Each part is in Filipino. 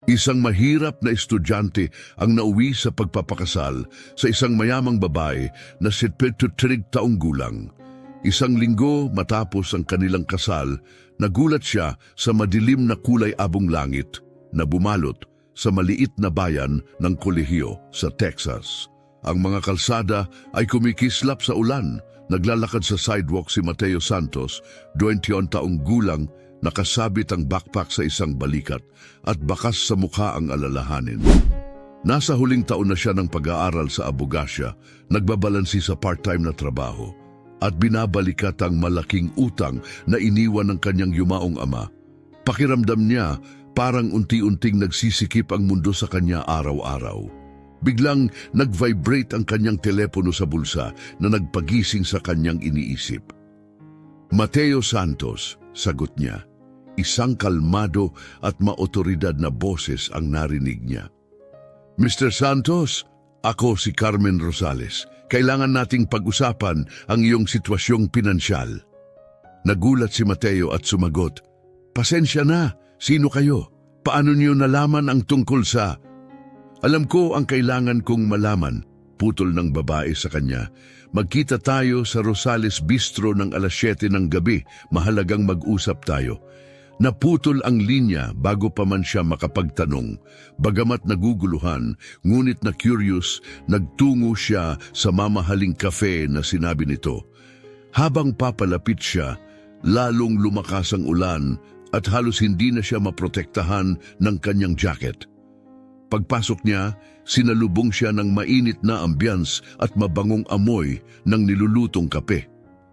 Isang mahirap na estudyante ang nauwi sa pagpapakasal sa isang mayamang babae na 73 taong gulang. Isang linggo matapos ang kanilang kasal, nagulat siya sa madilim na kulay abong langit na bumalot sa maliit na bayan ng kolehiyo sa Texas. Ang mga kalsada ay kumikislap sa ulan. Naglalakad sa sidewalk si Mateo Santos, 21 taong gulang, nakasabit ang backpack sa isang balikat at bakas sa mukha ang alalahanin. Nasa huling taon na siya ng pag-aaral sa abogasya, nagbabalansi sa part-time na trabaho, at binabalikat ang malaking utang na iniwan ng kanyang yumaong ama. Pakiramdam niya parang unti-unting nagsisikip ang mundo sa kanya araw-araw. Biglang nag-vibrate ang kanyang telepono sa bulsa na nagpagising sa kanyang iniisip. Mateo Santos, sagot niya. Isang kalmado at maotoridad na boses ang narinig niya. Mr. Santos, ako si Carmen Rosales. Kailangan nating pag-usapan ang iyong sitwasyong pinansyal. Nagulat si Mateo at sumagot, Pasensya na, sino kayo? Paano niyo nalaman ang tungkol sa... Alam ko ang kailangan kong malaman, putol ng babae sa kanya. Magkita tayo sa Rosales Bistro ng alas 7 ng gabi, mahalagang mag-usap tayo. Naputol ang linya bago pa man siya makapagtanong. Bagamat naguguluhan, ngunit na curious, nagtungo siya sa mamahaling kafe na sinabi nito. Habang papalapit siya, lalong lumakas ang ulan at halos hindi na siya maprotektahan ng kanyang jacket. Pagpasok niya, sinalubong siya ng mainit na ambience at mabangong amoy ng nilulutong kape.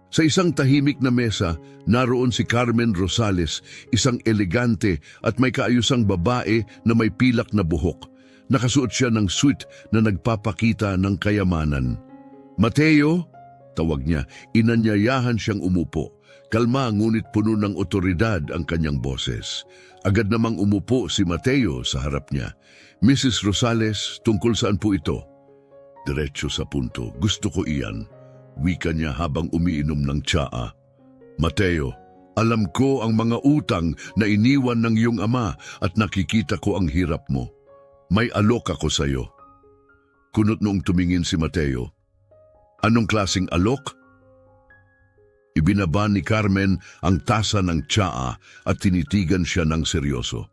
Sa isang tahimik na mesa, naroon si Carmen Rosales, isang elegante at may kaayusang babae na may pilak na buhok. Nakasuot siya ng suit na nagpapakita ng kayamanan. Mateo, tawag niya, inanyayahan siyang umupo. Kalma ngunit puno ng otoridad ang kanyang boses. Agad namang umupo si Mateo sa harap niya. Mrs. Rosales, tungkol saan po ito? Diretso sa punto, gusto ko iyan. Wika niya habang umiinom ng tsaa. Mateo, alam ko ang mga utang na iniwan ng iyong ama at nakikita ko ang hirap mo. May alok ako sa iyo. Kunot noong tumingin si Mateo. Anong klaseng alok? Ibinaba ni Carmen ang tasa ng tsaa at tinitigan siya ng seryoso.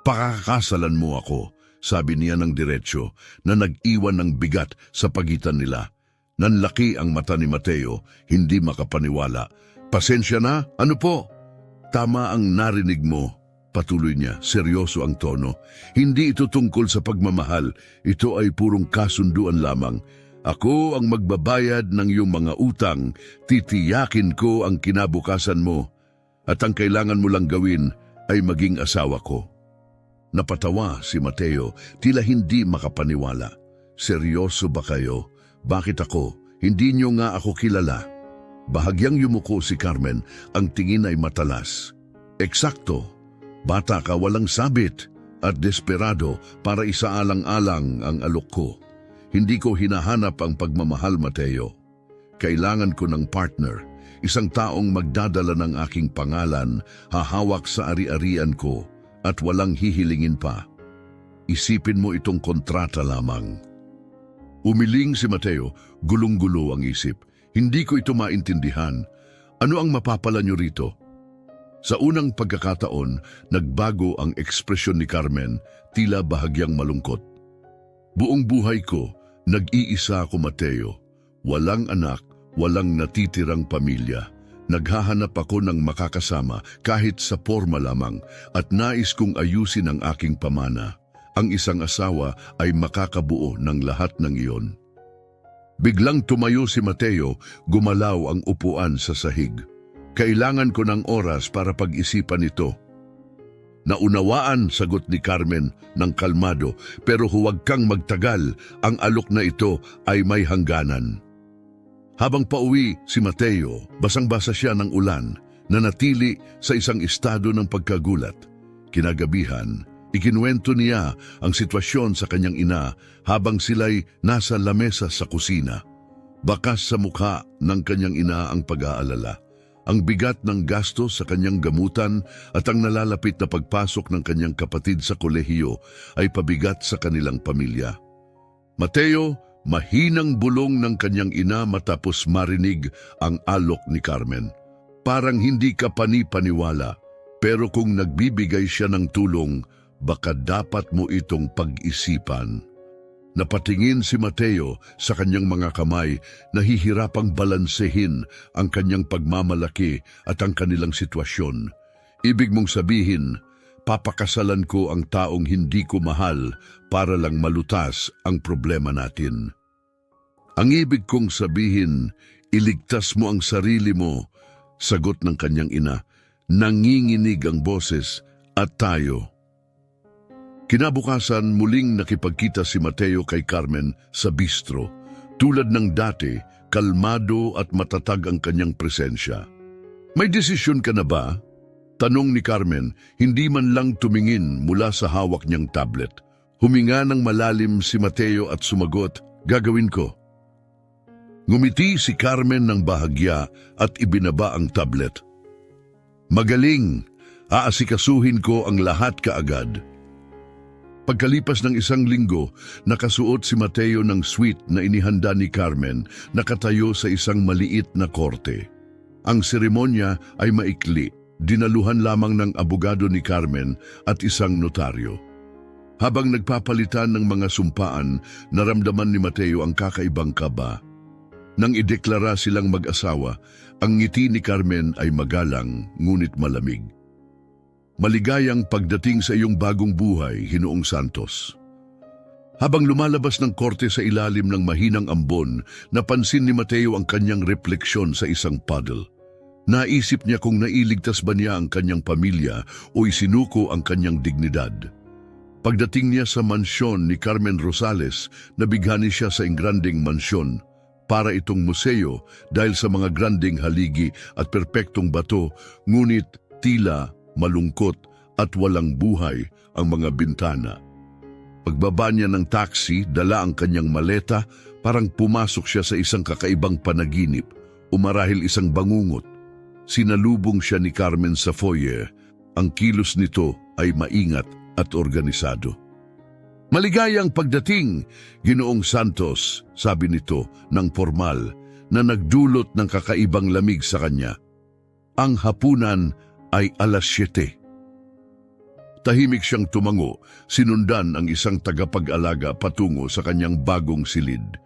Pakakasalan mo ako, sabi niya ng diretsyo na nag-iwan ng bigat sa pagitan nila. Nanlaki ang mata ni Mateo, hindi makapaniwala. Pasensya na? Ano po? Tama ang narinig mo. Patuloy niya, seryoso ang tono. Hindi ito tungkol sa pagmamahal. Ito ay purong kasunduan lamang. Ako ang magbabayad ng iyong mga utang. Titiyakin ko ang kinabukasan mo. At ang kailangan mo lang gawin ay maging asawa ko. Napatawa si Mateo, tila hindi makapaniwala. Seryoso ba kayo? Bakit ako? Hindi niyo nga ako kilala. Bahagyang yumuko si Carmen, ang tingin ay matalas. Eksakto, bata ka walang sabit at desperado para isaalang-alang ang alok ko. Hindi ko hinahanap ang pagmamahal, Mateo. Kailangan ko ng partner, isang taong magdadala ng aking pangalan, hahawak sa ari-arian ko at walang hihilingin pa. Isipin mo itong kontrata lamang. Umiling si Mateo, gulong-gulo ang isip. Hindi ko ito maintindihan. Ano ang mapapala niyo rito? Sa unang pagkakataon, nagbago ang ekspresyon ni Carmen, tila bahagyang malungkot. Buong buhay ko, nag-iisa ako, Mateo. Walang anak, walang natitirang pamilya. Naghahanap ako ng makakasama kahit sa forma lamang at nais kong ayusin ang aking pamana. Ang isang asawa ay makakabuo ng lahat ng iyon. Biglang tumayo si Mateo, gumalaw ang upuan sa sahig. Kailangan ko ng oras para pag-isipan ito. Naunawaan, sagot ni Carmen ng kalmado, pero huwag kang magtagal, ang alok na ito ay may hangganan. Habang pauwi si Mateo, basang-basa siya ng ulan, nanatili sa isang estado ng pagkagulat. Kinagabihan, ikinuwento niya ang sitwasyon sa kanyang ina habang sila'y nasa lamesa sa kusina. Bakas sa mukha ng kanyang ina ang pag-aalala. ang bigat ng gasto sa kanyang gamutan at ang nalalapit na pagpasok ng kanyang kapatid sa kolehiyo ay pabigat sa kanilang pamilya. Mateo, mahinang bulong ng kanyang ina matapos marinig ang alok ni Carmen. Parang hindi ka panipaniwala, pero kung nagbibigay siya ng tulong, baka dapat mo itong pag-isipan. Napatingin si Mateo sa kanyang mga kamay, nahihirapang balansehin ang kanyang pagmamalaki at ang kanilang sitwasyon. Ibig mong sabihin, papakasalan ko ang taong hindi ko mahal para lang malutas ang problema natin. Ang ibig kong sabihin, iligtas mo ang sarili mo, sagot ng kanyang ina. Nanginginig ang boses at tayo. Kinabukasan muling nakipagkita si Mateo kay Carmen sa bistro. Tulad ng dati, kalmado at matatag ang kanyang presensya. May desisyon ka na ba? Tanong ni Carmen, hindi man lang tumingin mula sa hawak niyang tablet. Huminga ng malalim si Mateo at sumagot, gagawin ko. Ngumiti si Carmen ng bahagya at ibinaba ang tablet. Magaling, aasikasuhin ko ang lahat kaagad. Pagkalipas ng 1 linggo, nakasuot si Mateo ng suite na inihanda ni Carmen, nakatayo sa isang maliit na korte. Ang seremonya ay maikli, dinaluhan lamang ng abogado ni Carmen at isang notaryo. Habang nagpapalitan ng mga sumpaan, naramdaman ni Mateo ang kakaibang kaba. Nang ideklara silang mag-asawa, ang ngiti ni Carmen ay magalang ngunit malamig. Maligayang pagdating sa iyong bagong buhay, Ginoong Santos. Habang lumalabas ng korte sa ilalim ng mahinang ambon, napansin ni Mateo ang kanyang refleksyon sa isang puddle. Naisip niya kung nailigtas ba niya ang kanyang pamilya o isinuko ang kanyang dignidad. Pagdating niya sa mansyon ni Carmen Rosales, nabighani siya sa ingranding mansyon. Para itong museo dahil sa mga granding haligi at perpektong bato, ngunit tila malungkot at walang buhay ang mga bintana. Pagbaba niya ng taxi, dala ang kanyang maleta, parang pumasok siya sa isang kakaibang panaginip, umarahil isang bangungot. Sinalubong siya ni Carmen sa foyer. Ang kilos nito ay maingat at organisado. Maligayang pagdating, Ginoong Santos, sabi nito ng formal na nagdulot ng kakaibang lamig sa kanya. Ang hapunan ay 7:00. Tahimik siyang tumango, sinundan ang isang tagapag-alaga patungo sa kanyang bagong silid.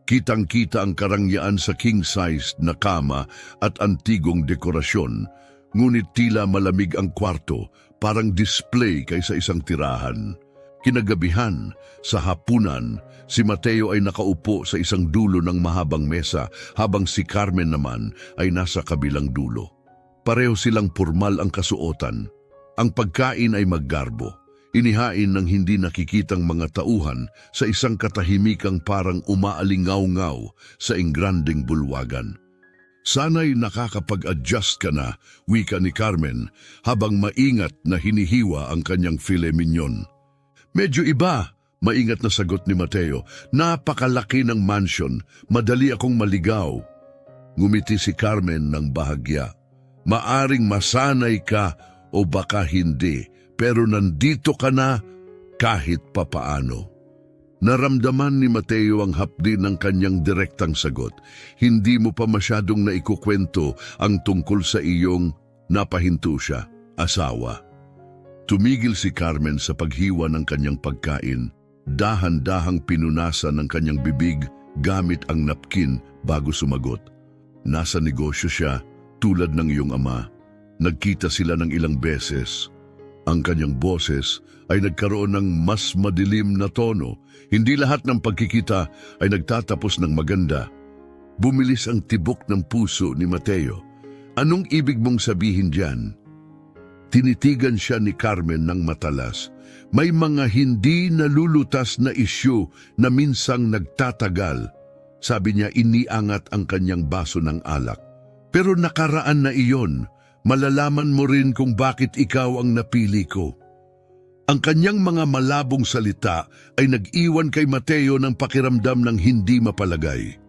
Kitang-kita ang karangyaan sa king-sized na kama at antigong dekorasyon, ngunit tila malamig ang kwarto, parang display kaysa isang tirahan. Kinagabihan, sa hapunan, si Mateo ay nakaupo sa isang dulo ng mahabang mesa habang si Carmen naman ay nasa kabilang dulo. Pareho silang pormal ang kasuotan. Ang pagkain ay maggarbo. Inihain ng hindi nakikitang mga tauhan sa isang katahimikang parang umaalingaw-ngaw sa ingranding bulwagan. Sana'y nakakapag-adjust ka na, wika ni Carmen, habang maingat na hinihiwa ang kanyang filet mignon. Medyo iba, maingat na sagot ni Mateo. Napakalaki ng mansion, madali akong maligaw. Ngumiti si Carmen ng bahagya. Maaring masanay ka o baka hindi, pero nandito ka na kahit papaano. Naramdaman ni Mateo ang hapdi ng kanyang direktang sagot. Hindi mo pa masyadong naikukwento ang tungkol sa iyong napahinto siya, asawa. Tumigil si Carmen sa paghiwa ng kanyang pagkain, dahan-dahang pinunasan ng kanyang bibig gamit ang napkin bago sumagot. Nasa negosyo siya, tulad ng iyong ama. Nagkita sila ng ilang beses. Ang kanyang boses ay nagkaroon ng mas madilim na tono. Hindi lahat ng pagkikita ay nagtatapos ng maganda. Bumilis ang tibok ng puso ni Mateo. Anong ibig mong sabihin diyan? Tinitigan siya ni Carmen ng matalas. May mga hindi nalulutas na isyu na minsang nagtatagal. Sabi niya, iniangat ang kanyang baso ng alak. Pero nakaraan na iyon. Malalaman mo rin kung bakit ikaw ang napili ko. Ang kanyang mga malabong salita ay nag-iwan kay Mateo ng pakiramdam ng hindi mapalagay.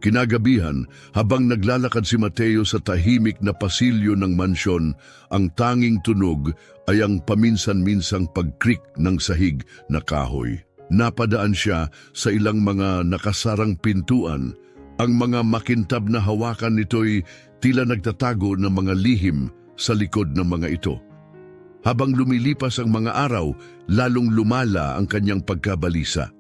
Kinagabihan, habang naglalakad si Mateo sa tahimik na pasilyo ng mansyon, ang tanging tunog ay ang paminsan-minsang pagkrik ng sahig na kahoy. Napadaan siya sa ilang mga nakasarang pintuan. Ang mga makintab na hawakan nito'y tila nagtatago ng mga lihim sa likod ng mga ito. Habang lumilipas ang mga araw, lalong lumala ang kanyang pagkabalisa.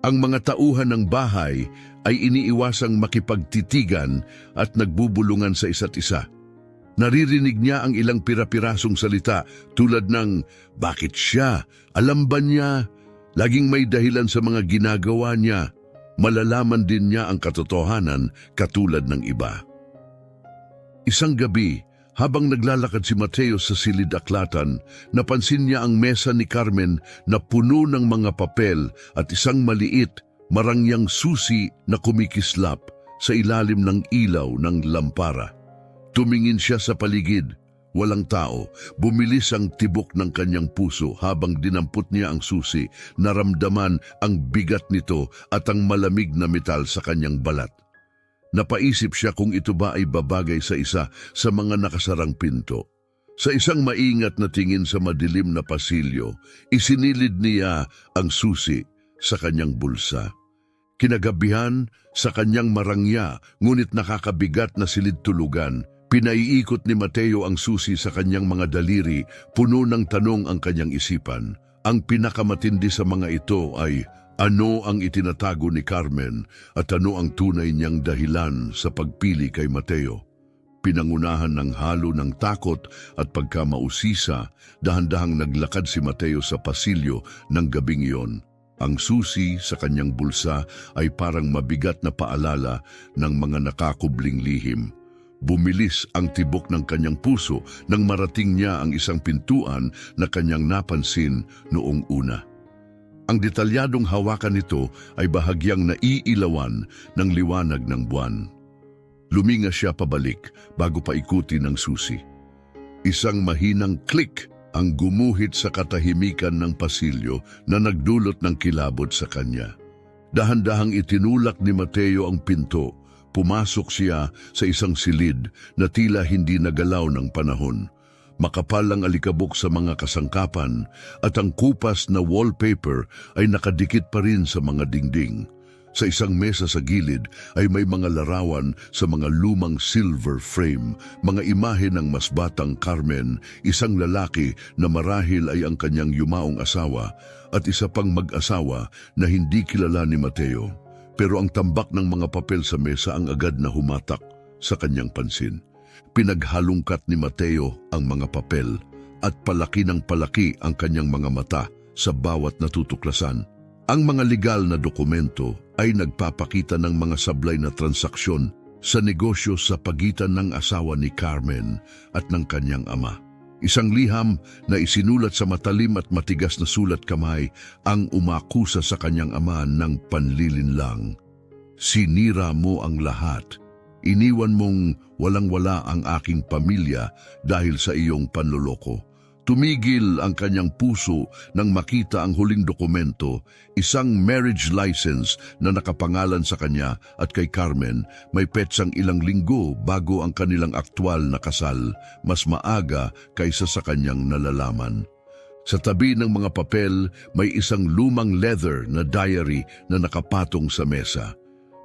Ang mga tauhan ng bahay ay iniiwasang makipagtitigan at nagbubulungan sa isa't isa. Naririnig niya ang ilang pira-pirasong salita tulad ng, "Bakit siya? Alam ba niya?" Laging may dahilan sa mga ginagawa niya. Malalaman din niya ang katotohanan katulad ng iba. Isang gabi, habang naglalakad si Mateo sa silid-aklatan, napansin niya ang mesa ni Carmen na puno ng mga papel at isang maliit, marangyang susi na kumikislap sa ilalim ng ilaw ng lampara. Tumingin siya sa paligid. Walang tao. Bumilis ang tibok ng kanyang puso habang dinampot niya ang susi. Naramdaman ang bigat nito at ang malamig na metal sa kanyang balat. Napaisip siya kung ito ba ay babagay sa isa sa mga nakasarang pinto. Sa isang maingat na tingin sa madilim na pasilyo, isinilid niya ang susi sa kanyang bulsa. Kinagabihan, sa kanyang marangya, ngunit nakakabigat na silid-tulugan, pinaiikot ni Mateo ang susi sa kanyang mga daliri, puno ng tanong ang kanyang isipan. Ang pinakamatindi sa mga ito ay, ano ang itinatago ni Carmen at ano ang tunay niyang dahilan sa pagpili kay Mateo? Pinangunahan ng halo ng takot at pagkamausisa, dahan-dahang naglakad si Mateo sa pasilyo ng gabing iyon. Ang susi sa kanyang bulsa ay parang mabigat na paalala ng mga nakakubling lihim. Bumilis ang tibok ng kanyang puso nang marating niya ang isang pintuan na kanyang napansin noong una. Ang detalyadong hawakan nito ay bahagyang naiilawan ng liwanag ng buwan. Luminga siya pabalik bago paikutin ng susi. Isang mahinang klik ang gumuhit sa katahimikan ng pasilyo na nagdulot ng kilabot sa kanya. Dahan-dahang itinulak ni Mateo ang pinto. Pumasok siya sa isang silid na tila hindi nagalaw ng panahon. Makapal ang alikabok sa mga kasangkapan at ang kupas na wallpaper ay nakadikit pa rin sa mga dingding. Sa isang mesa sa gilid ay may mga larawan sa mga lumang silver frame, mga imahe ng mas batang Carmen, isang lalaki na marahil ay ang kanyang yumaong asawa at isa pang mag-asawa na hindi kilala ni Mateo. Pero ang tambak ng mga papel sa mesa ang agad na humatak sa kanyang pansin. Pinaghalungkat ni Mateo ang mga papel at palaki ng palaki ang kanyang mga mata sa bawat natutuklasan. Ang mga legal na dokumento ay nagpapakita ng mga sablay na transaksyon sa negosyo sa pagitan ng asawa ni Carmen at ng kanyang ama. Isang liham na isinulat sa matalim at matigas na sulat kamay ang umakusa sa kanyang ama ng panlilinlang. Sinira mo ang lahat. Iniwan mong walang-wala ang aking pamilya dahil sa iyong panloloko. Tumigil ang kanyang puso nang makita ang huling dokumento, isang marriage license na nakapangalan sa kanya at kay Carmen, may petsang ilang linggo bago ang kanilang aktwal na kasal, mas maaga kaysa sa kanyang nalalaman. Sa tabi ng mga papel, may isang lumang leather na diary na nakapatong sa mesa.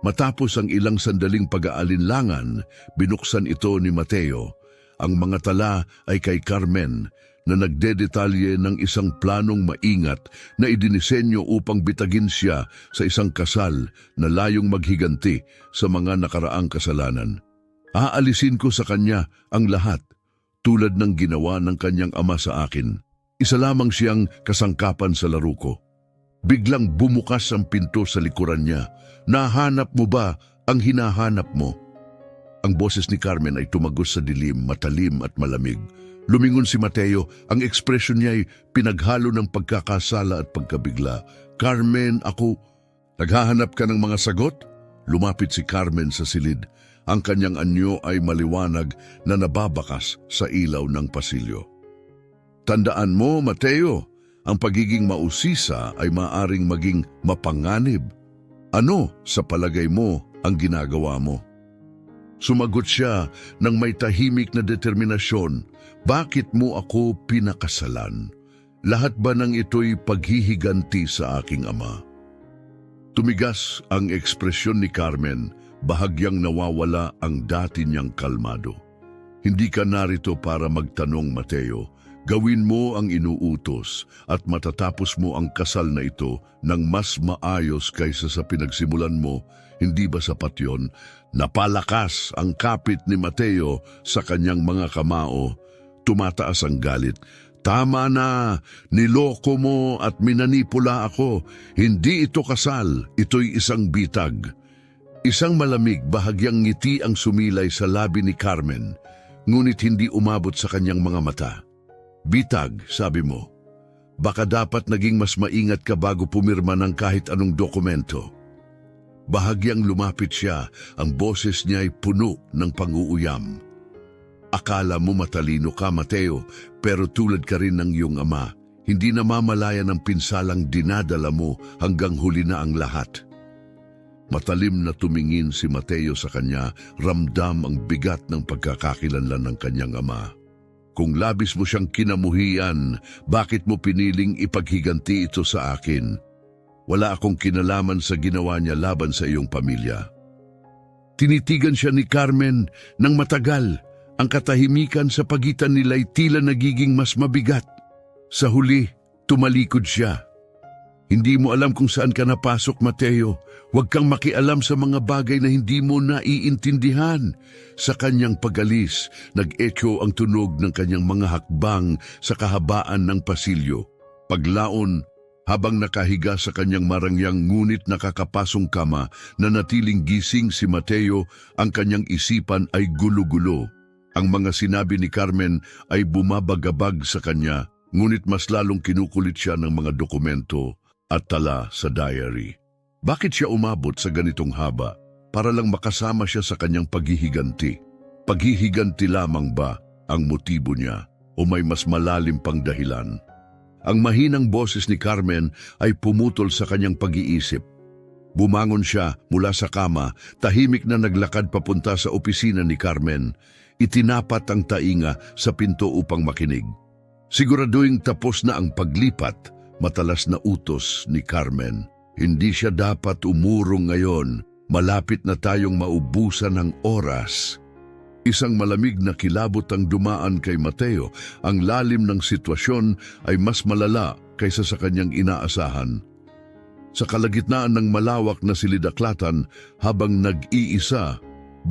Matapos ang ilang sandaling pag-aalinlangan, binuksan ito ni Mateo. Ang mga tala ay kay Carmen, na nagdedetalye ng isang planong maingat na idinisenyo upang bitagin siya sa isang kasal na layong maghiganti sa mga nakaraang kasalanan. Aalisin ko sa kanya ang lahat, tulad ng ginawa ng kanyang ama sa akin. Isa lamang siyang kasangkapan sa laro ko. Biglang bumukas ang pinto sa likuran niya. Nahanap mo ba ang hinahanap mo? Ang boses ni Carmen ay tumagos sa dilim, matalim at malamig. Lumingon si Mateo, ang ekspresyon niya ay pinaghalo ng pagkakasala at pagkabigla. Carmen, ako... Naghahanap ka ng mga sagot? Lumapit si Carmen sa silid. Ang kanyang anyo ay maliwanag na nababakas sa ilaw ng pasilyo. Tandaan mo, Mateo, ang pagiging mausisa ay maaring maging mapanganib. Ano, sa palagay mo, ang ginagawa mo. Sumagot siya ng may tahimik na determinasyon, bakit mo ako pinakasalan? Lahat ba ng ito'y paghihiganti sa aking ama? Tumigas ang ekspresyon ni Carmen, bahagyang nawawala ang dati niyang kalmado. Hindi ka narito para magtanong, Mateo. Gawin mo ang inuutos at matatapos mo ang kasal na ito ng mas maayos kaysa sa pinagsimulan mo. Hindi ba sapat yun? Napalakas ang kapit ni Mateo sa kanyang mga kamao. Tumataas ang galit. Tama na, niloko mo at minanipula ako. Hindi ito kasal, ito'y isang bitag. Isang malamig, bahagyang ngiti ang sumilay sa labi ni Carmen, ngunit hindi umabot sa kanyang mga mata. Bitag, sabi mo. Baka dapat naging mas maingat ka bago pumirma ng kahit anong dokumento. Bahagyang lumapit siya, ang boses niya ay puno ng pang-uuyam. Akala mo matalino ka, Mateo, pero tulad ka rin ng iyong ama. Hindi namamalaya ng pinsalang dinadala mo hanggang huli na ang lahat. Matalim na tumingin si Mateo sa kanya, ramdam ang bigat ng pagkakakilanlan ng kanyang ama. Kung labis mo siyang kinamuhian, bakit mo piniling ipaghiganti ito sa akin? Wala akong kinalaman sa ginawa niya laban sa iyong pamilya. Tinitigan siya ni Carmen ng matagal. Ang katahimikan sa pagitan nila'y tila nagiging mas mabigat. Sa huli, tumalikod siya. Hindi mo alam kung saan ka napasok, Mateo. Huwag kang makialam sa mga bagay na hindi mo naiintindihan. Sa kanyang pag-alis, nag-echo ang tunog ng kanyang mga hakbang sa kahabaan ng pasilyo. Paglaon, habang nakahiga sa kanyang marangyang ngunit nakakapasong kama, na natiling gising si Mateo, ang kanyang isipan ay gulo-gulo. Ang mga sinabi ni Carmen ay bumabagabag sa kanya, ngunit mas lalong kinukulit siya ng mga dokumento at tala sa diary. Bakit siya umabot sa ganitong haba? Para lang makasama siya sa kanyang paghihiganti. Paghihiganti lamang ba ang motibo niya o may mas malalim pang dahilan? Ang mahinang boses ni Carmen ay pumutol sa kanyang pag-iisip. Bumangon siya mula sa kama, tahimik na naglakad papunta sa opisina ni Carmen. Itinapat ang tainga sa pinto upang makinig. Siguraduhing tapos na ang paglipat, matalas na utos ni Carmen. Hindi siya dapat umurong ngayon. Malapit na tayong maubusan ng oras. Isang malamig na kilabot ang dumaan kay Mateo. Ang lalim ng sitwasyon ay mas malala kaysa sa kanyang inaasahan. Sa kalagitnaan ng malawak na silidaklatan, habang nag-iisa,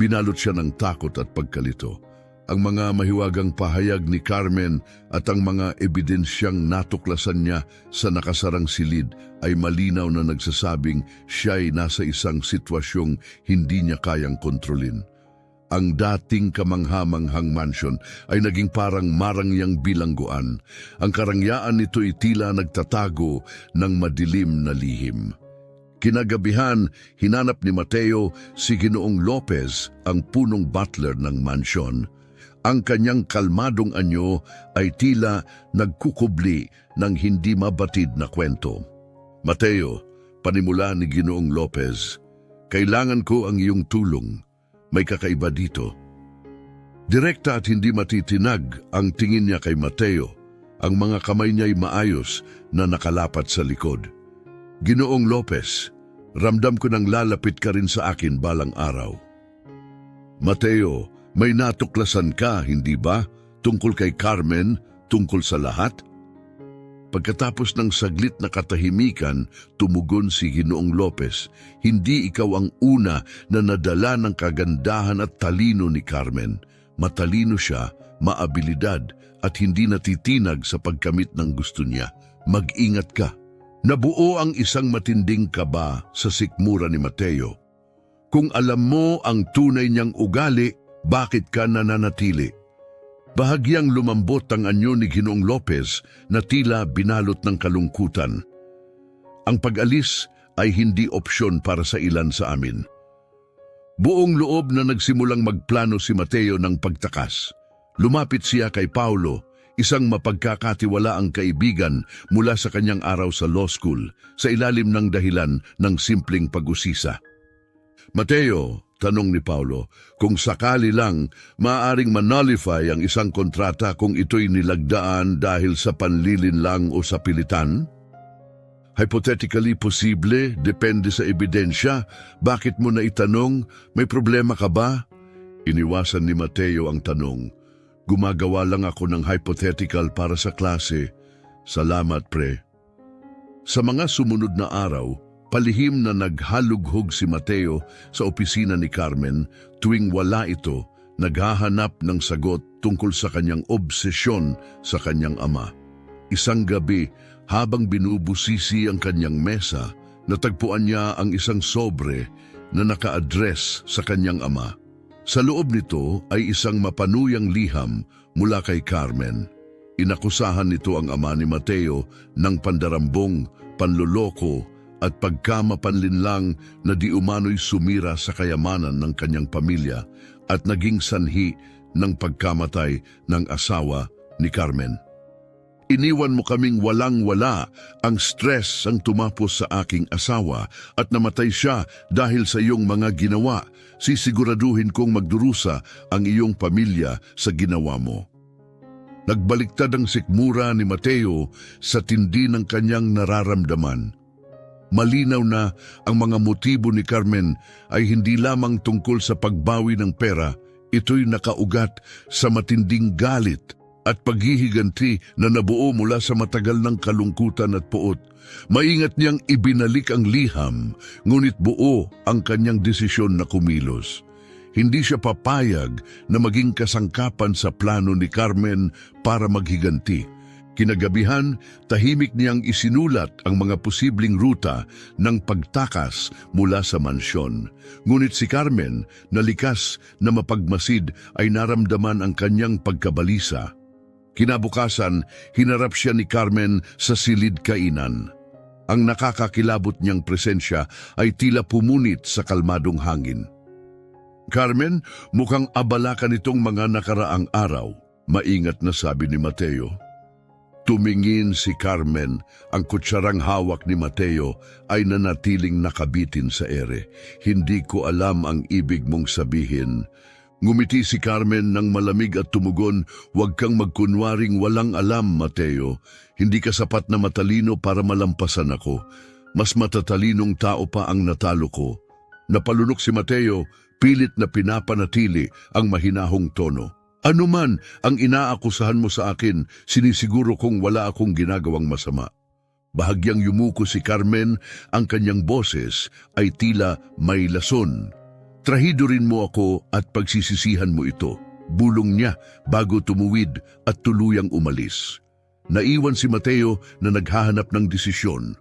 binalot siya ng takot at pagkalito. Ang mga mahiwagang pahayag ni Carmen at ang mga ebidensyang natuklasan niya sa nakasarang silid ay malinaw na nagsasabing siya'y nasa isang sitwasyong hindi niya kayang kontrolin. Ang dating kamanghamanghang mansyon ay naging parang marangyang bilangguan. Ang karangyaan nito'y tila nagtatago ng madilim na lihim. Kinagabihan, hinanap ni Mateo si Ginoong Lopez, ang punong butler ng mansyon. Ang kanyang kalmadong anyo ay tila nagkukubli ng hindi mabatid na kwento. Mateo, panimula ni Ginoong Lopez, kailangan ko ang iyong tulong. May kakaiba dito. Direkta at hindi matitinag ang tingin niya kay Mateo. Ang mga kamay niya ay maayos na nakalapat sa likod. Ginoong Lopez, ramdam ko nang lalapit ka rin sa akin balang araw. Mateo, may natuklasan ka, hindi ba? Tungkol kay Carmen, tungkol sa lahat? Pagkatapos ng saglit na katahimikan, tumugon si Ginoong Lopez, hindi ikaw ang una na nadala ng kagandahan at talino ni Carmen. Matalino siya, maabilidad, at hindi natitinag sa pagkamit ng gusto niya. Mag-ingat ka. Nabuo ang isang matinding kaba sa sikmura ni Mateo. Kung alam mo ang tunay niyang ugali, bakit ka nananatili? Bahagyang lumambot ang anyo ni Ginoong Lopez na tila binalot ng kalungkutan. Ang pag-alis ay hindi opsyon para sa ilan sa amin. Buong loob na nagsimulang magplano si Mateo ng pagtakas. Lumapit siya kay Paulo, isang mapagkakatiwalaang kaibigan mula sa kanyang araw sa law school, sa ilalim ng dahilan ng simpleng pag-usisa. Mateo, tanong ni Paulo, kung sakali lang maaaring manullify ang isang kontrata kung ito'y nilagdaan dahil sa panlilinlang o sa pilitan? Hypothetically posible, depende sa ebidensya. Bakit mo na itanong, may problema ka ba? Iniwasan ni Mateo ang tanong. Gumagawa lang ako ng hypothetical para sa klase. Salamat, pre. Sa mga sumunod na araw, palihim na naghalughog si Mateo sa opisina ni Carmen tuwing wala ito, naghahanap ng sagot tungkol sa kanyang obsesyon sa kanyang ama. Isang gabi, habang binubusisi ang kanyang mesa, natagpuan niya ang isang sobre na naka-address sa kanyang ama. Sa loob nito ay isang mapanuyang liham mula kay Carmen. Inakusahan nito ang ama ni Mateo ng pandarambong, panloloko at pagkamapanlinlang na di umano'y sumira sa kayamanan ng kanyang pamilya at naging sanhi ng pagkamatay ng asawa ni Carmen. Iniwan mo kaming walang-wala, ang stress ang tumapos sa aking asawa at namatay siya dahil sa iyong mga ginawa. Sisiguraduhin kong magdurusa ang iyong pamilya sa ginawa mo. Nagbaliktad ang sikmura ni Mateo sa tindi ng kanyang nararamdaman. Malinaw na ang mga motibo ni Carmen ay hindi lamang tungkol sa pagbawi ng pera, ito'y nakaugat sa matinding galit at paghihiganti na nabuo mula sa matagal ng kalungkutan at puot. Maingat niyang ibinalik ang liham, ngunit buo ang kanyang desisyon na kumilos. Hindi siya papayag na maging kasangkapan sa plano ni Carmen para maghiganti. Kinagabihan, tahimik niyang isinulat ang mga posibleng ruta ng pagtakas mula sa mansyon. Ngunit si Carmen, na likas na mapagmasid, ay naramdaman ang kanyang pagkabalisa. Kinabukasan, hinarap siya ni Carmen sa silid kainan. Ang nakakakilabot niyang presensya ay tila pumunit sa kalmadong hangin. Carmen, mukhang abala ka nitong mga nakaraang araw, maingat na sabi ni Mateo. Tumingin si Carmen, ang kutsarang hawak ni Mateo ay nanatiling nakabitin sa ere. Hindi ko alam ang ibig mong sabihin. Ngumiti si Carmen ng malamig at tumugon, huwag kang magkunwaring walang alam, Mateo. Hindi ka sapat na matalino para malampasan ako. Mas matatalinong tao pa ang natalo ko. Napalunok si Mateo, pilit na pinapanatili ang mahinahong tono. Ano man ang inaakusahan mo sa akin, sinisiguro kong wala akong ginagawang masama. Bahagyang yumuko si Carmen, ang kanyang boses ay tila may lason. Trahido rin mo ako at pagsisisihan mo ito, bulong niya bago tumuwid at tuluyang umalis. Naiwan si Mateo na naghahanap ng desisyon.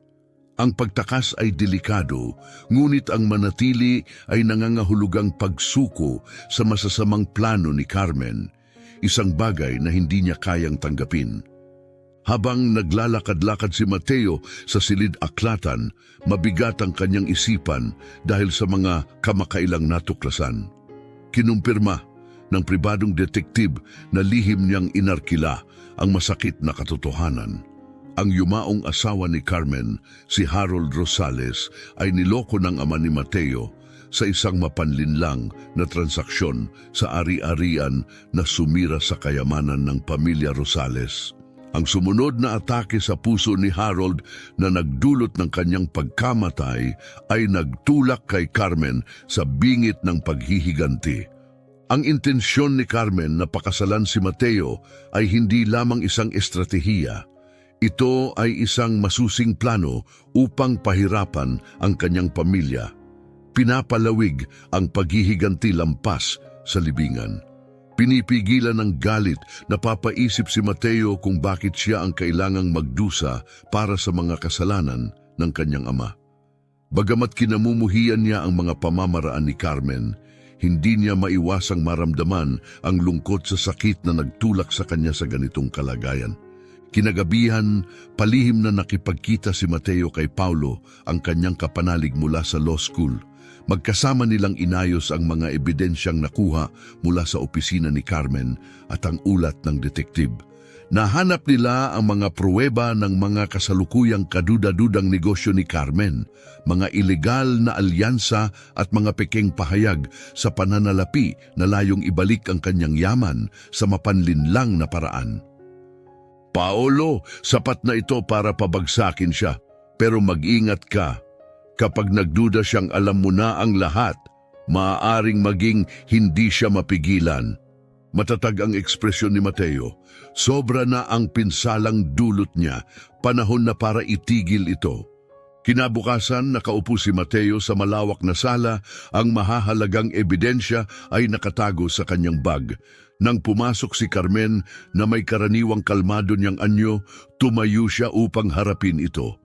Ang pagtakas ay delikado, ngunit ang manatili ay nangangahulugang pagsuko sa masasamang plano ni Carmen, isang bagay na hindi niya kayang tanggapin. Habang naglalakad-lakad si Mateo sa silid-aklatan, mabigat ang kanyang isipan dahil sa mga kamakailang natuklasan. Kinumpirma ng pribadong detektib na lihim niyang inarkila ang masakit na katotohanan. Ang yumaong asawa ni Carmen, si Harold Rosales, ay niloko ng ama ni Mateo sa isang mapanlinlang na transaksyon sa ari-arian na sumira sa kayamanan ng pamilya Rosales. Ang sumunod na atake sa puso ni Harold na nagdulot ng kanyang pagkamatay ay nagtulak kay Carmen sa bingit ng paghihiganti. Ang intensyon ni Carmen na pakasalan si Mateo ay hindi lamang isang estratehiya. Ito ay isang masusing plano upang pahirapan ang kanyang pamilya. Pinapalawig ang paghihiganti lampas sa libingan. Pinipigilan ng galit na papaisip si Mateo kung bakit siya ang kailangang magdusa para sa mga kasalanan ng kanyang ama. Bagamat kinamumuhian niya ang mga pamamaraan ni Carmen, hindi niya maiwasang maramdaman ang lungkot sa sakit na nagtulak sa kanya sa ganitong kalagayan. Kinagabihan, palihim na nakipagkita si Mateo kay Paulo, ang kanyang kapanalig mula sa law school. Magkasama nilang inayos ang mga ebidensyang nakuha mula sa opisina ni Carmen at ang ulat ng detektib. Nahanap nila ang mga pruweba ng mga kasalukuyang kaduda-dudang negosyo ni Carmen, mga ilegal na alyansa at mga pekeng pahayag sa pananalapi na layong ibalik ang kanyang yaman sa mapanlinlang na paraan. Paolo, sapat na ito para pabagsakin siya, pero mag-ingat ka. Kapag nagduda siyang alam mo na ang lahat, maaaring maging hindi siya mapigilan. Matatag ang ekspresyon ni Mateo. Sobra na ang pinsalang dulot niya. Panahon na para itigil ito. Kinabukasan, nakaupo si Mateo sa malawak na sala. Ang mahahalagang ebidensya ay nakatago sa kanyang bag. Nang pumasok si Carmen na may karaniwang kalmado niyang anyo, tumayo siya upang harapin ito.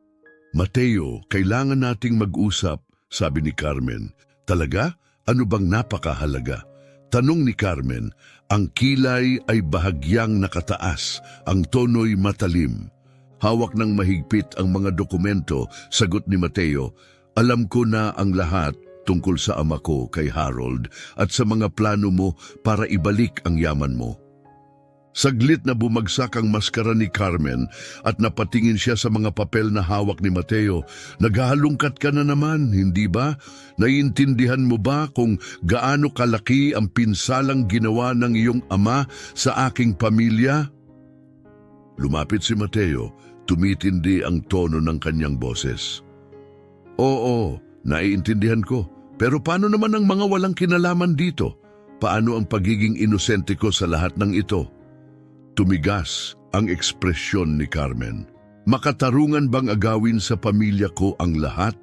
Mateo, kailangan nating mag-usap, sabi ni Carmen. Talaga? Ano bang napakahalaga? Tanong ni Carmen. Ang kilay ay bahagyang nakataas, ang tono'y matalim. Hawak ng mahigpit ang mga dokumento, sagot ni Mateo. Alam ko na ang lahat tungkol sa ama ko kay Harold at sa mga plano mo para ibalik ang yaman mo. Saglit na bumagsak ang maskara ni Carmen at napatingin siya sa mga papel na hawak ni Mateo. Naghahalungkat ka na naman, hindi ba? Naiintindihan mo ba kung gaano kalaki ang pinsalang ginawa ng iyong ama sa aking pamilya? Lumapit si Mateo, tumitindi ang tono ng kanyang boses. Oo, naiintindihan ko. Pero paano naman ang mga walang kinalaman dito? Paano ang pagiging inosente ko sa lahat ng ito? Tumigas ang ekspresyon ni Carmen. Makatarungan bang agawin sa pamilya ko ang lahat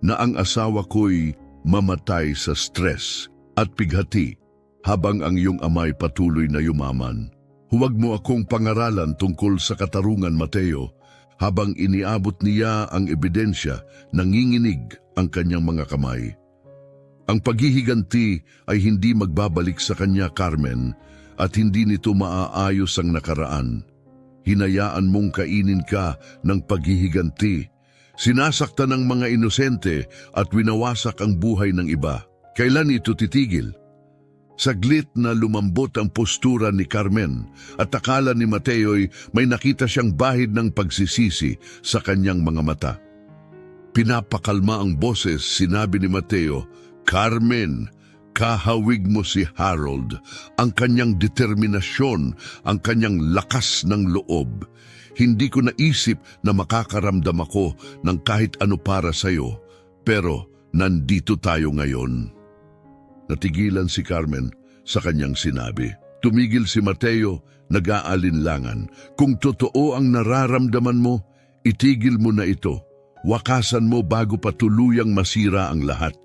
na ang asawa ko'y mamatay sa stress at pighati habang ang iyong amay patuloy na yumaman? Huwag mo akong pangaralan tungkol sa katarungan, Mateo. Habang iniabot niya ang ebidensya, nanginginig ang kanyang mga kamay. Ang paghihiganti ay hindi magbabalik sa kanya, Carmen, at hindi nito maaayos ang nakaraan. Hinayaan mong kainin ka ng paghihiganti. Sinasaktan ng mga inosente at winawasak ang buhay ng iba. Kailan ito titigil? Saglit na lumambot ang postura ni Carmen at akala ni Mateo'y may nakita siyang bahid ng pagsisisi sa kanyang mga mata. Pinapakalma ang boses, sinabi ni Mateo, Carmen, kahawig mo si Harold, ang kanyang determinasyon, ang kanyang lakas ng loob. Hindi ko naisip na makakaramdam ako ng kahit ano para sa'yo, pero nandito tayo ngayon. Natigilan si Carmen sa kanyang sinabi. Tumigil si Mateo, nag-aalinlangan. Kung totoo ang nararamdaman mo, itigil mo na ito. Wakasan mo bago pa tuluyang masira ang lahat.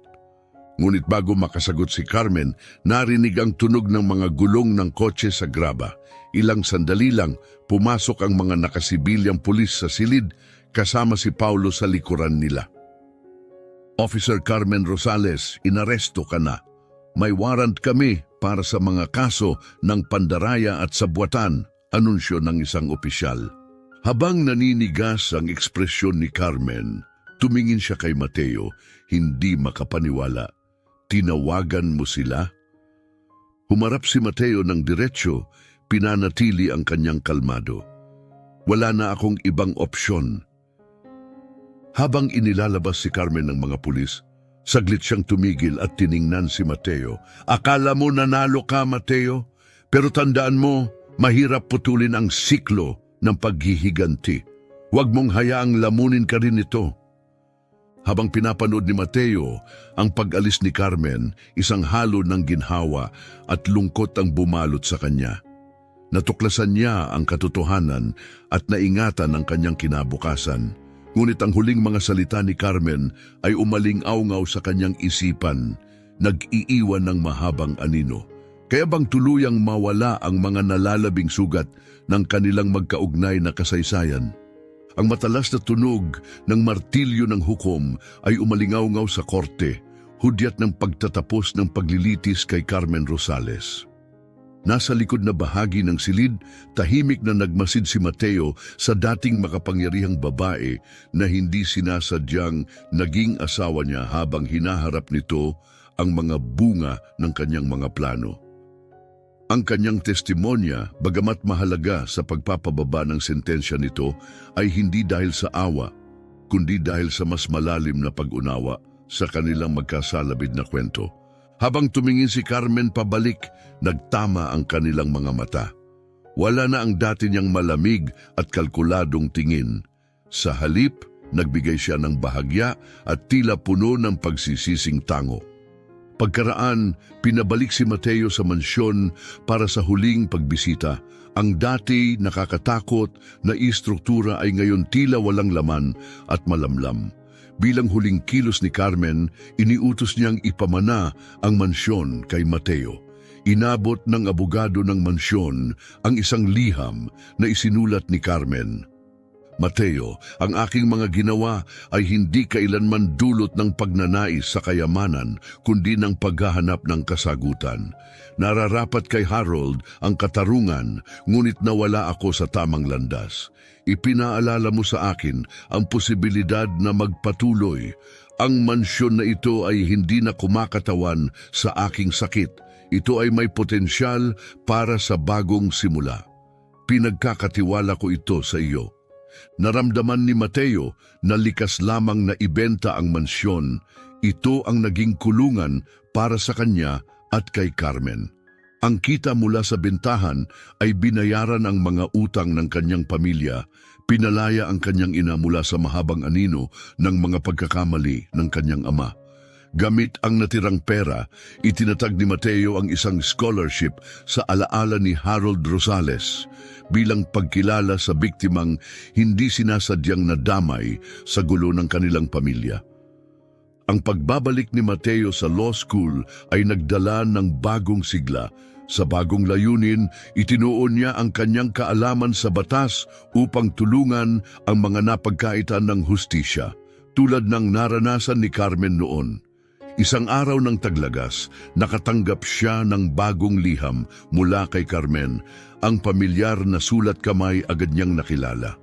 Ngunit bago makasagot si Carmen, narinig ang tunog ng mga gulong ng kotse sa graba. Ilang sandali lang, pumasok ang mga nakasibilyang pulis sa silid kasama si Paulo sa likuran nila. Officer Carmen Rosales, inaresto ka na. May warrant kami para sa mga kaso ng pandaraya at sabwatan, anunsyo ng isang opisyal. Habang naninigas ang ekspresyon ni Carmen, tumingin siya kay Mateo, hindi makapaniwala. Tinawagan mo sila? Humarap si Mateo ng diretsyo, pinanatili ang kanyang kalmado. Wala na akong ibang opsyon. Habang inilalabas si Carmen ng mga pulis, saglit siyang tumigil at tiningnan si Mateo. Akala mo nanalo ka, Mateo? Pero tandaan mo, mahirap putulin ang siklo ng paghihiganti. Huwag mong hayaang lamunin ka rin ito. Habang pinapanood ni Mateo ang pag-alis ni Carmen, isang halo ng ginhawa at lungkot ang bumalot sa kanya. Natuklasan niya ang katotohanan at naingatan ang kanyang kinabukasan. Ngunit ang huling mga salita ni Carmen ay umaling-aungaw sa kanyang isipan, nag-iiwan ng mahabang anino. Kaya bang tuluyang mawala ang mga nalalabing sugat ng kanilang magkaugnay na kasaysayan? Ang matalas na tunog ng martilyo ng hukom ay umalingaw-ngaw sa korte, hudyat ng pagtatapos ng paglilitis kay Carmen Rosales. Nasa likod na bahagi ng silid, tahimik na nagmasid si Mateo sa dating makapangyarihang babae na hindi sinasadyang naging asawa niya habang hinaharap nito ang mga bunga ng kanyang mga plano. Ang kanyang testimonya, bagamat mahalaga sa pagpapababa ng sentensya nito, ay hindi dahil sa awa, kundi dahil sa mas malalim na pag-unawa sa kanilang magkasalabid na kwento. Habang tumingin si Carmen pabalik, nagtama ang kanilang mga mata. Wala na ang dati niyang malamig at kalkuladong tingin. Sa halip, nagbigay siya ng bahagya at tila puno ng pagsisising tango. Pagkaraan, pinabalik si Mateo sa mansyon para sa huling pagbisita. Ang dati nakakatakot na istruktura ay ngayon tila walang laman at malamlam. Bilang huling kilos ni Carmen, iniutos niyang ipamana ang mansyon kay Mateo. Inabot ng abogado ng mansyon ang isang liham na isinulat ni Carmen. Mateo, ang aking mga ginawa ay hindi kailanman dulot ng pagnanais sa kayamanan, kundi ng paghahanap ng kasagutan. Nararapat kay Harold ang katarungan, ngunit nawala ako sa tamang landas. Ipinaalala mo sa akin ang posibilidad na magpatuloy. Ang mansyon na ito ay hindi na kumakatawan sa aking sakit. Ito ay may potensyal para sa bagong simula. Pinagkakatiwala ko ito sa iyo. Naramdaman ni Mateo na likas lamang na ibenta ang mansyon. Ito ang naging kulungan para sa kanya at kay Carmen. Ang kita mula sa bentahan ay binayaran ang mga utang ng kanyang pamilya. Pinalaya ang kanyang ina mula sa mahabang anino ng mga pagkakamali ng kanyang ama. Gamit ang natirang pera, itinatag ni Mateo ang isang scholarship sa alaala ni Harold Rosales bilang pagkilala sa biktimang hindi sinasadyang nadamay sa gulo ng kanilang pamilya. Ang pagbabalik ni Mateo sa law school ay nagdala ng bagong sigla. Sa bagong layunin, itinuon niya ang kanyang kaalaman sa batas upang tulungan ang mga napagkaitan ng hustisya, tulad ng naranasan ni Carmen noon. Isang araw ng taglagas, nakatanggap siya ng bagong liham mula kay Carmen. Ang pamilyar na sulat kamay agad niyang nakilala.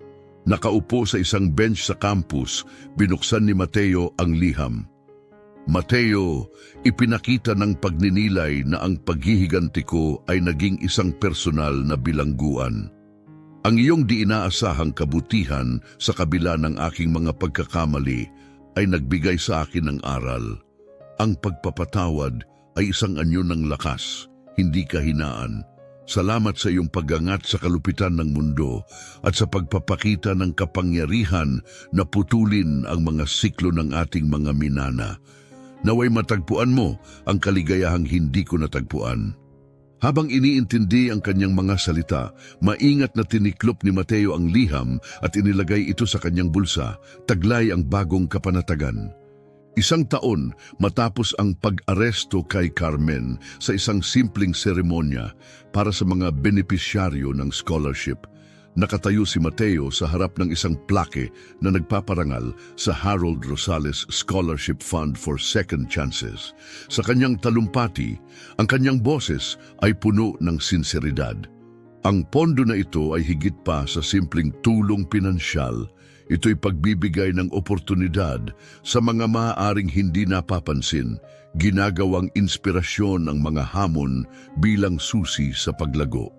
Nakaupo sa isang bench sa campus, binuksan ni Mateo ang liham. Mateo, ipinakita ng pagninilay na ang paghihiganti ko ay naging isang personal na bilangguan. Ang iyong di inaasahang kabutihan sa kabila ng aking mga pagkakamali ay nagbigay sa akin ng aral. Ang pagpapatawad ay isang anyo ng lakas, hindi kahinaan. Salamat sa iyong pag-angat sa kalupitan ng mundo at sa pagpapakita ng kapangyarihan na putulin ang mga siklo ng ating mga minana. Naway matagpuan mo ang kaligayahang hindi ko natagpuan. Habang iniintindi ang kanyang mga salita, maingat na tiniklop ni Mateo ang liham at inilagay ito sa kanyang bulsa, taglay ang bagong kapanatagan. Isang taon matapos ang pag-aresto kay Carmen sa isang simpleng seremonya para sa mga benepisyaryo ng scholarship, nakatayo si Mateo sa harap ng isang plake na nagpaparangal sa Harold Rosales Scholarship Fund for Second Chances. Sa kanyang talumpati, ang kanyang boses ay puno ng sinseridad. Ang pondo na ito ay higit pa sa simpleng tulong pinansyal. Ito'y pagbibigay ng oportunidad sa mga maaaring hindi napapansin, ginagawang inspirasyon ang mga hamon bilang susi sa paglago.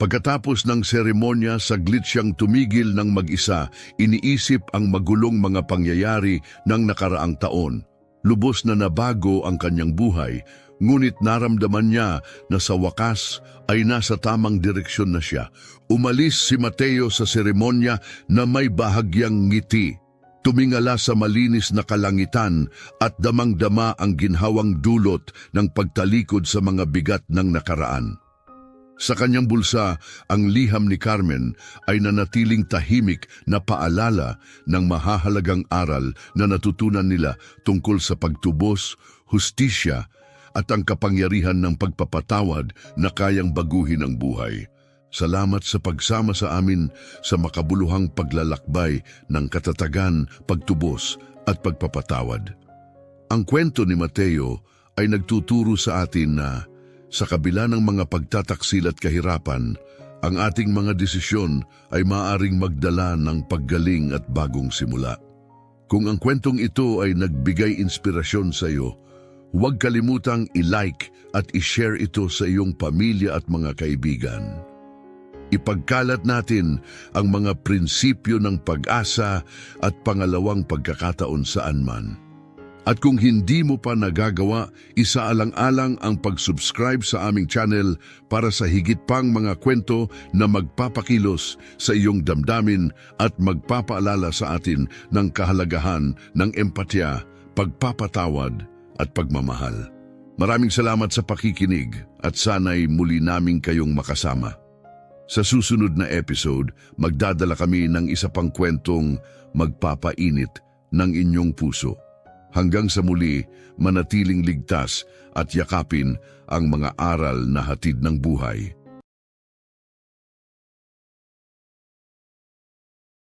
Pagkatapos ng seremonya, saglit siyang tumigil ng mag-isa, iniisip ang magulong mga pangyayari ng nakaraang taon. Lubos na nabago ang kanyang buhay, ngunit naramdaman niya na sa wakas ay nasa tamang direksyon na siya. Umalis si Mateo sa seremonya na may bahagyang ngiti. Tumingala sa malinis na kalangitan at damang-dama ang ginhawang dulot ng pagtalikod sa mga bigat ng nakaraan. Sa kanyang bulsa, ang liham ni Carmen ay nanatiling tahimik na paalala ng mahahalagang aral na natutunan nila tungkol sa pagtubos, hustisya, at ang kapangyarihan ng pagpapatawad na kayang baguhin ang buhay. Salamat sa pagsama sa amin sa makabuluhang paglalakbay ng katatagan, pagtubos at pagpapatawad. Ang kwento ni Mateo ay nagtuturo sa atin na sa kabila ng mga pagtataksil at kahirapan, ang ating mga desisyon ay maaaring magdala ng paggaling at bagong simula. Kung ang kwentong ito ay nagbigay inspirasyon sa iyo, Huwag kalimutang i-like at i-share ito sa iyong pamilya at mga kaibigan. Ipagkalat natin ang mga prinsipyo ng pag-asa at pangalawang pagkakataon saan man. At kung hindi mo pa nagagawa, isaalang-alang ang pag-subscribe sa aming channel para sa higit pang mga kwento na magpapakilos sa iyong damdamin at magpapaalala sa atin ng kahalagahan ng empatya, pagpapatawad at pagmamahal. Maraming salamat sa pakikinig at sana'y muli naming kayong makasama. Sa susunod na episode, magdadala kami ng isa pang kwentong magpapainit ng inyong puso. Hanggang sa muli, manatiling ligtas at yakapin ang mga aral na hatid ng buhay.